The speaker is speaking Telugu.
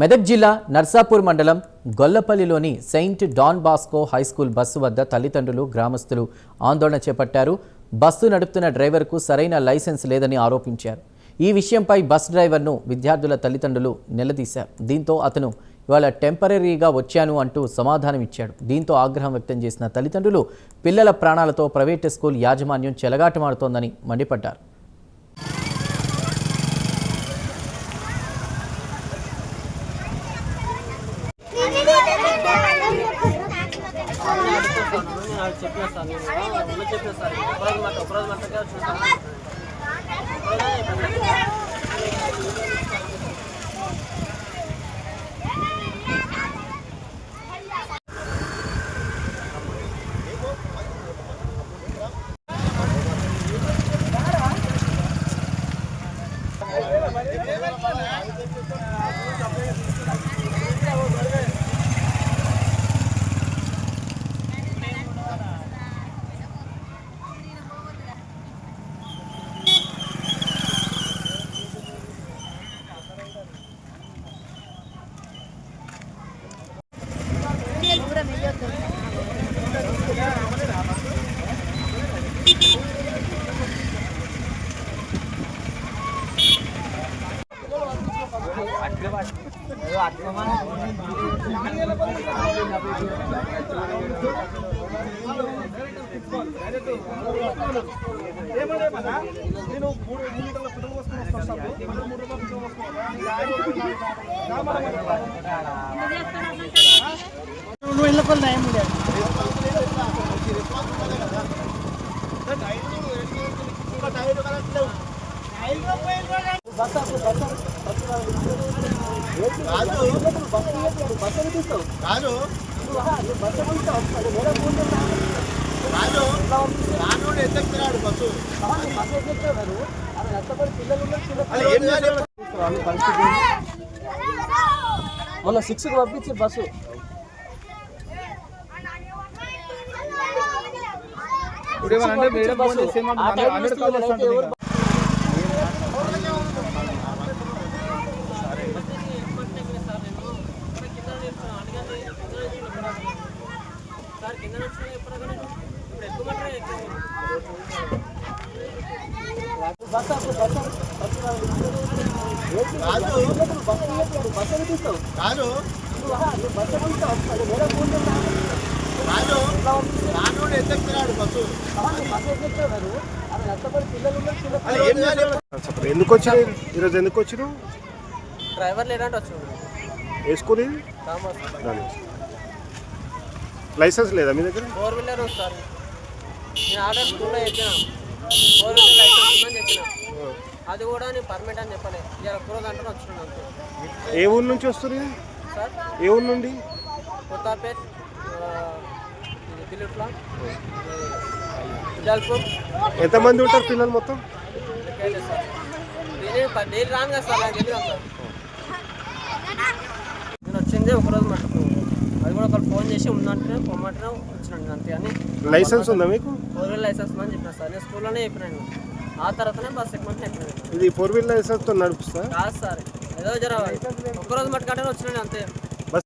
మెదక్ జిల్లా నర్సాపూర్ మండలం గొల్లపల్లిలోని saint Don Bosco high school bus వద్ద తల్లిదండ్రులు గ్రామస్తులు ఆందోళన చేపట్టారు. బస్సు నడుపుతున్న డ్రైవర్కు సరైన లైసెన్స్ లేదని ఆరోపించారు. ఈ విషయంపై బస్ డ్రైవర్ను విద్యార్థుల తల్లిదండ్రులు నిలదీశారు. దీంతో అతను ఇవాళ టెంపరీగా వచ్చాను అంటూ సమాధానం ఇచ్చాడు. దీంతో ఆగ్రహం వ్యక్తం చేసిన తల్లిదండ్రులు పిల్లల ప్రాణాలతో ప్రైవేటు స్కూల్ యాజమాన్యం చెలగాటమాడుతోందని మండిపడ్డారు. మొన్న 6కి పంపించి బస్సు ఎందుకు వచ్చారు ఈరోజు? ఎందుకు వచ్చారు? డ్రైవర్ లేదంటే వచ్చాడు. ఏ స్కూల్ ఇది? లైసెన్స్ లేదా మీ దగ్గర? 4 వీలర్ సార్. నేను ఆర్డర్ స్కూల్లో చెప్పిన 4 వీలర్ లైసెన్స్ ఉందని చెప్పిన. అది కూడా నేను పర్మిట్ అని చెప్పలేదు. ఇలా కూరగా అంటే వచ్చినాను అంతే. ఏ ఊరు నుంచి వస్తుంది సార్? ఏ ఊరు నుండి? కొత్తపేట్, దిలీప్లా, జల్పూర్. ఎంతమంది ఉంటారు పిల్లలు మొత్తం? డైలీ రాను కదా సార్, నాకు తెలియదు సార్. నేను వచ్చింది ఒకరోజు మటుకు. అది కూడా ఒకరు ఫోన్ చేసి ఉందంటే పొమ్మంటే వచ్చినాను అంతే. అని లైసెన్స్ ఉందా మీకు? 4 వీలర్ లైసెన్స్ అని చెప్పిన సార్. నేను స్కూల్లోనే చెప్పినాను. ఆ తర్వాతనే బస్ ఎక్కమని చెప్పినాను. ఇది 4 వీలర్ లైసెన్స్తో నడుపుతా? కాదు సార్, ఏదో జర ఒక్కరోజు మట్టుకంటే వచ్చినాను అంతే.